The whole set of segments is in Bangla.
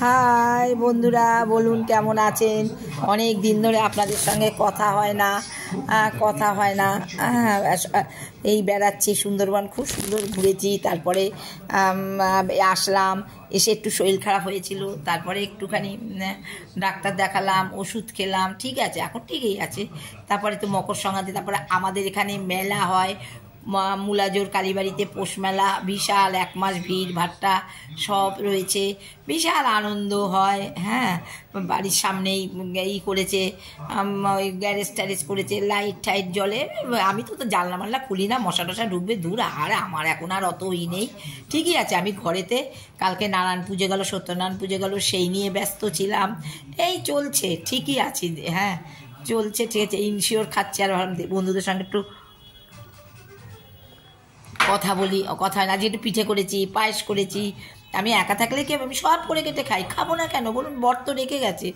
হাই বন্ধুরা, বলুন কেমন আছেন? অনেক দিন ধরে আপনাদের সঙ্গে কথা হয় না। এই বেড়াচ্ছি, সুন্দরবন খুব সুন্দর ঘুরেছি। তারপরে আসলাম, এসে একটু শরীর খারাপ হয়েছিল, তারপরে একটুখানি ডাক্তার দেখালাম, ওষুধ খেলাম, ঠিক আছে, এখন ঠিকই আছে। তারপরে তো মকর সংক্রান্তি, তারপরে আমাদের এখানে মেলা হয়, মুলাজোর কালীবাড়িতে পৌষ মেলা, বিশাল 1 মাস ভিড় ভাট্টা সব রয়েছে, বিশাল আনন্দ হয়। হ্যাঁ, বাড়ির সামনেই করেছে, ওই গ্যারেজ ট্যারেজ করেছে, লাইট টাইট জ্বলে। আমি তো জানলা মাল্লা খুলি না, মশা টশা ঢুকবে, দূর। আর আমার এখন আর অত নেই, ঠিকই আছে। আমি ঘরেতে কালকে নারায়ণ পুজো গেল, সত্যনারায়ণ পুজো গেল, সেই নিয়ে ব্যস্ত ছিলাম। এই চলছে, ঠিকই আছি। হ্যাঁ চলছে, ঠিক আছে। ইনশিওর খাচ্ছে, আর বন্ধুদের সঙ্গে একটু কথা বলি, কথা হয় না। আজকে একটু পিঠে করেছি, পায়েস করেছি। আমি একা থাকলে কি আমি সব করে কেটে খাই, খাবো না কেন বলুন? বর তো রেখে গেছে,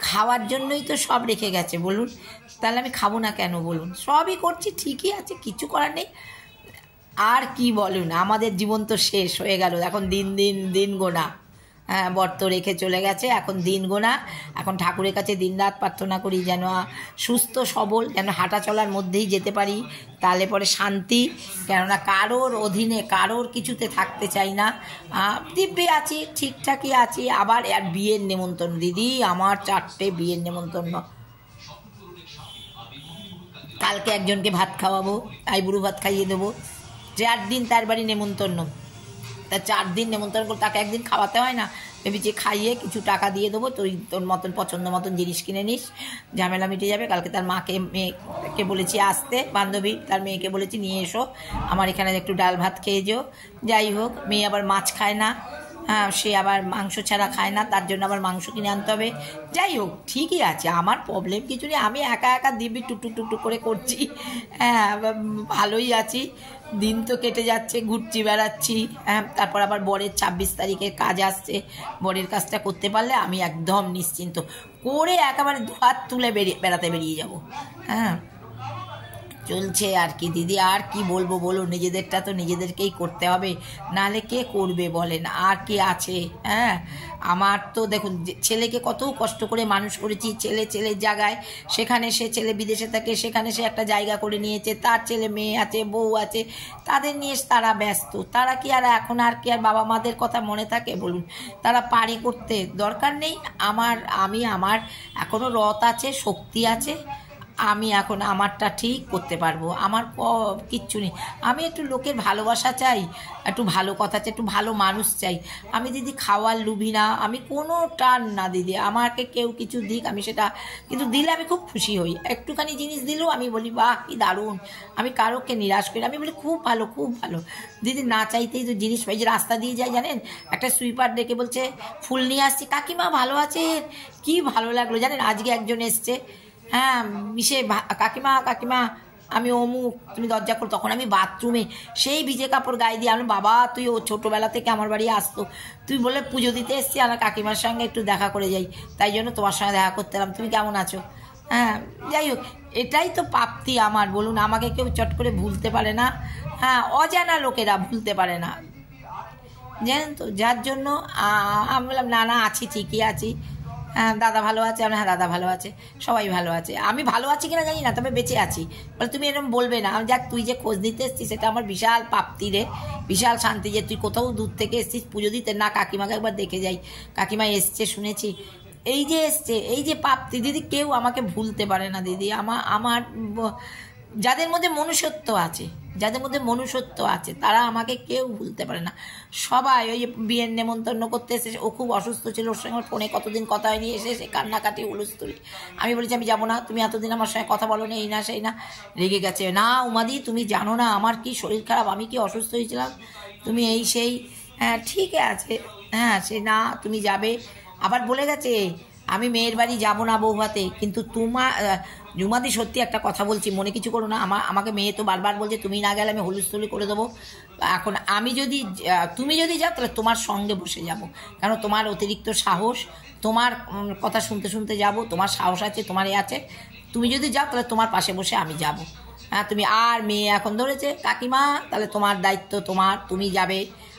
খাওয়ার জন্যই তো সব রেখে গেছে বলুন, তাহলে আমি খাবো না কেন বলুন? সবই করছি, ঠিকই আছে, কিছু করার নেই। আর কি বলুন, আমাদের জীবন তো শেষ হয়ে গেল, এখন দিন গোনা। হ্যাঁ, বর তো রেখে চলে গেছে, এখন দিন গোনা। এখন ঠাকুরের কাছে দিনরাত প্রার্থনা করি যেন সুস্থ সবল, যেন হাঁটা চলার মধ্যেই যেতে পারি, তাহলে পরে শান্তি। কেননা কারোর অধীনে, কারোর কিছুতে থাকতে চাই না। দিব্যে আছি, ঠিকঠাকই আছি। আবার আর বিয়ের নেমন্তন্ন দিদি, আমার 4টে বিয়ের নেমন্তন্ন। কালকে একজনকে ভাত খাওয়াবো, আইবুড়ো ভাত খাইয়ে দেবো। 4 দিন তার বাড়ি নেমন্তন্ন, তা 4 দিন নেমন্তন্ন করে তাকে একদিন খাওয়াতে হয় না? ভেবেছি খাইয়ে কিছু টাকা দিয়ে দেবো, তুই তোর মতন পছন্দ মতন জিনিস কিনে নিস, ঝামেলা মিটে যাবে। কালকে তার মেয়েকে বলেছি আসতে, বান্ধবী তার মেয়েকে বলেছি নিয়ে এসো আমার এখানে, একটু ডাল ভাত খেয়ে যেও। যাই হোক, মেয়ে আবার মাছ খায় না, হ্যাঁ, সে আবার মাংস ছাড়া খায় না, তার জন্য আবার মাংস কিনে আনতে হবে। যাই হোক, ঠিকই আছে, আমার প্রবলেম কিছু নেই। আমি একা দিব্যি টুকটুক করে করছি। হ্যাঁ, ভালোই আছি, দিন তো কেটে যাচ্ছে, ঘুরছি, বেড়াচ্ছি। হ্যাঁ, তারপর আবার বরের 26 তারিখের কাজ আসছে, বরের কাজটা করতে পারলে আমি একদম নিশ্চিন্ত করে একেবারে হাত তুলে বেড়াতে বেরিয়ে যাব। হ্যাঁ, চলছে আর কি দিদি, আর কি বলবো বলো? নিজেদেরটা তো নিজেদেরকেই করতে হবে, নাহলে কে করবে বলেন? আর কি আছে? হ্যাঁ, আমার তো দেখুন, ছেলেকে কত কষ্ট করে মানুষ করেছি, ছেলের জায়গায়, সেখানে সে ছেলে বিদেশে থাকে, সেখানে সে একটা জায়গা করে নিয়েছে, তার ছেলে মেয়ে আছে, বউ আছে, তাদের নিয়ে তারা ব্যস্ত। তারা কি আর এখন আর কি আর বাবা মাদের কথা মনে থাকে বলুন? তারা পারে করতে, দরকার নেই। আমি আমার এখনো রথ আছে, শক্তি আছে, আমি এখন আমারটা ঠিক করতে পারবো। আমার কিচ্ছু নেই। আমি একটু লোকের ভালোবাসা চাই, একটু ভালো কথা চাই, একটু ভালো মানুষ চাই। আমি দিদি খাওয়ার লুবি না, আমি কোনো টান না দিদি। আমাকে কেউ কিছু দিক, আমি সেটা কিন্তু দিলে আমি খুব খুশি হই। একটুখানি জিনিস দিলেও আমি বলি বাহ কি দারুণ। আমি কারোকে নিরাশ করি, আমি বলি খুব ভালো দিদি। না চাইতেই তো জিনিস পাই। যে রাস্তা দিয়ে যাই জানেন, একটা সুইপার ডেকে বলছে ফুল নিয়ে আসছি, কাকিমা ভালো আছেন? কি ভালো লাগলো জানেন। আজকে একজন এসছে, হ্যাঁ, কাকিমা আমি অমুক, তুমি দরজা করো। তখন আমি বাথরুমে সেই ভিজে কাপড় গায়ে দিয়ে, আমি বাবা তুই ও ছোটোবেলা থেকে আমার বাড়ি আসতো, তুই বলে পুজো দিতে এসছি, আমার কাকিমার সঙ্গে একটু দেখা করে যাই, তাই জন্য তোমার সঙ্গে দেখা করতে এলাম, তুমি কেমন আছো? হ্যাঁ, যাই হোক, এটাই তো প্রাপ্তি আমার বলুন। আমাকে কেউ চট করে ভুলতে পারে না, হ্যাঁ, অজানা লোকেরা ভুলতে পারে না, জানেন তো। যার জন্য আমি বললাম না আছি, ঠিকই আছি। হ্যাঁ, দাদা ভালো আছে? হ্যাঁ, দাদা ভালো আছে, সবাই ভালো আছে। আমি ভালো আছি কিনা জানি না, তবে বেঁচে আছি। বলে তুমি এরকম বলবে না। যাক, তুই যে খোঁজ নিতে এসছিস, সেটা আমার বিশাল প্রাপ্তি রে, বিশাল শান্তি। যে তুই কোথাও দূর থেকে এসছিস পুজো দিতে, না কাকিমাকে একবার দেখে যাই, কাকিমা এসছে শুনেছি, এই যে এসছে, এই যে প্রাপ্তি দিদি। কেউ আমাকে ভুলতে পারে না দিদি। আমার যাদের মধ্যে মনুষ্যত্ব আছে, তারা আমাকে কেউ ভুলতে পারে না। সবাই ওই যে বিয়ের নেমন্তন্ন করতে এসে, ও খুব অসুস্থ ছিল, ওর সঙ্গে ফোনে কতদিন কথা হয়নি, এসে সে কান্নাকাটি হুলস্থুলি। আমি বলেছি আমি যাবো না, তুমি এতদিন আমার সঙ্গে কথা বলো না, এই না সেই না। রেগে গেছে, না উমাদি তুমি জানো না আমার কি শরীর খারাপ, আমি কি অসুস্থ হয়েছিলাম, তুমি এই সেই। হ্যাঁ, ঠিক আছে, হ্যাঁ, সে না তুমি যাবে। আবার বলে গেছে আমি মেয়ের বাড়ি যাবো না বৌভাতে, কিন্তু জুমাদি সত্যি একটা কথা বলছি, মনে কিছু করো না। আমাকে মেয়ে তো বারবার বলছে তুমি না গেলে আমি হুলস্থুলি করে দেবো। এখন তুমি যদি যাও, তাহলে তোমার সঙ্গে বসে যাব, কারণ তোমার অতিরিক্ত সাহস, তোমার কথা শুনতে যাব, তোমার সাহস আছে, তোমার আছে। তুমি যদি যাও, তাহলে তোমার পাশে বসে আমি যাব। হ্যাঁ, তুমি আর মেয়ে এখন ধরেছে কাকিমা, তাহলে তোমার দায়িত্ব, তুমি যাবে।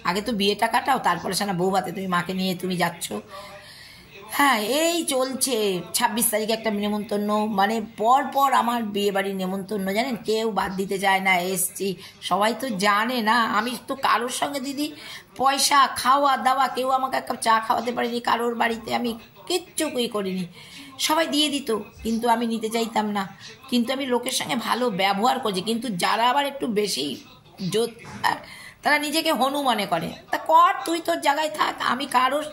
আগে তো বিয়েটা কাটাও, তারপরে সানা বউ ভাতে তুমি মাকে নিয়ে তুমি যাচ্ছ। হ্যাঁ, এই চলছে। 26 তারিখে একটা নেমন্তন্ন, মানে পর পর আমার বিয়ে বাড়ির নেমন্তন্ন, জানেন, কেউ বাদ দিতে চায় না। এসছি, সবাই তো জানে না আমি তো কারোর সঙ্গে দিদি পয়সা খাওয়া দাওয়া, কেউ আমাকে এক কাপ চা খাওয়াতে পারিনি কারোর বাড়িতে, আমি কিচ্ছু করিনি। সবাই দিয়ে দিত, কিন্তু আমি নিতে চাইতাম না। কিন্তু আমি লোকের সঙ্গে ভালো ব্যবহার করছি। কিন্তু যারা আবার একটু বেশি তারা নিজেকে হনু মনে করে, তা কর, তুই তোর জায়গায় থাক, আমি কারোর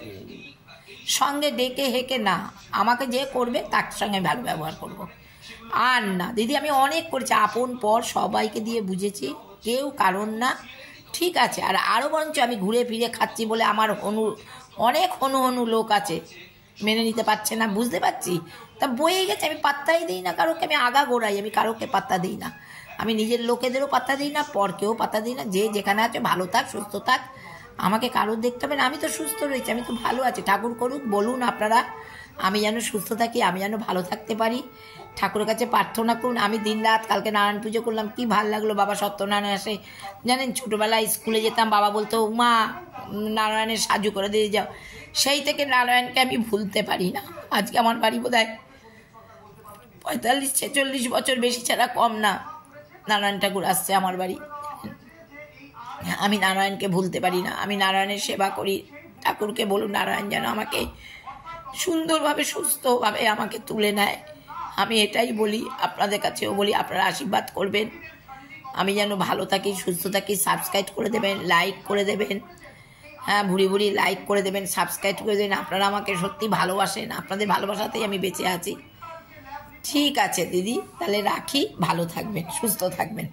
সঙ্গে ডেকে হেঁকে না, আমাকে যে করবে তার সঙ্গে ভালো ব্যবহার করব। আর না দিদি, আমি অনেক করেছি, আপন পর সবাইকে দিয়ে বুঝেছি, কেউ কারণ না, ঠিক আছে। আর আরও বরঞ্চ আমি ঘুরে ফিরে খাচ্ছি বলে আমার অনেক হনু লোক আছে, মেনে নিতে পারছে না, বুঝতে পারছি, তা বয়ে গেছে। আমি পাত্তাই দিই না কারোকে, আমি আগা গোড়াই, আমি কারোকে পাত্তা দিই না, আমি নিজের লোকেদেরও পাত্তা দিই না, পরকেও পাত্তা দিই না। যে যেখানে আছে ভালো থাক, সুস্থ থাক, আমাকে কারোর দেখতে হবে না। আমি তো সুস্থ রয়েছি, আমি তো ভালো আছি। ঠাকুর করুক, বলুন আপনারা, আমি যেন সুস্থ থাকি, আমি যেন ভালো থাকতে পারি। ঠাকুরের কাছে প্রার্থনা করুন। আমি দিন রাত, কালকে নারায়ণ পুজো করলাম, কি ভালো লাগলো। বাবা সত্যনারায়ণ আসে, জানেন, ছোটোবেলায় স্কুলে যেতাম, বাবা বলতো মা নারায়ণের সাজু করে দিয়ে যাও। সেই থেকে নারায়ণকে আমি ভুলতে পারি না। আজকে আমার বাড়ি বোধহয় 45-46 বছর, বেশি ছাড়া কম না, নারায়ণ ঠাকুর আসছে আমার বাড়ি। আমি নারায়ণকে ভুলতে পারি না, আমি নারায়ণের সেবা করি। ঠাকুরকে বলুন নারায়ণ যেন আমাকে সুন্দরভাবে সুস্থভাবে আমাকে তুলে নেয়। আমি এটাই বলি, আপনাদের কাছেও বলি, আপনারা আশীর্বাদ করবেন, আমি যেন ভালো থাকি, সুস্থ থাকি। সাবস্ক্রাইব করে দেবেন, লাইক করে দেবেন, হ্যাঁ, ভুড়ি লাইক করে দেবেন, সাবস্ক্রাইব করে দেবেন। আপনারা আমাকে সত্যি ভালোবাসেন, আপনাদের ভালোবাসাতেই আমি বেঁচে আছি। ঠিক আছে দিদি, তাহলে রাখি, ভালো থাকবেন, সুস্থ থাকবেন।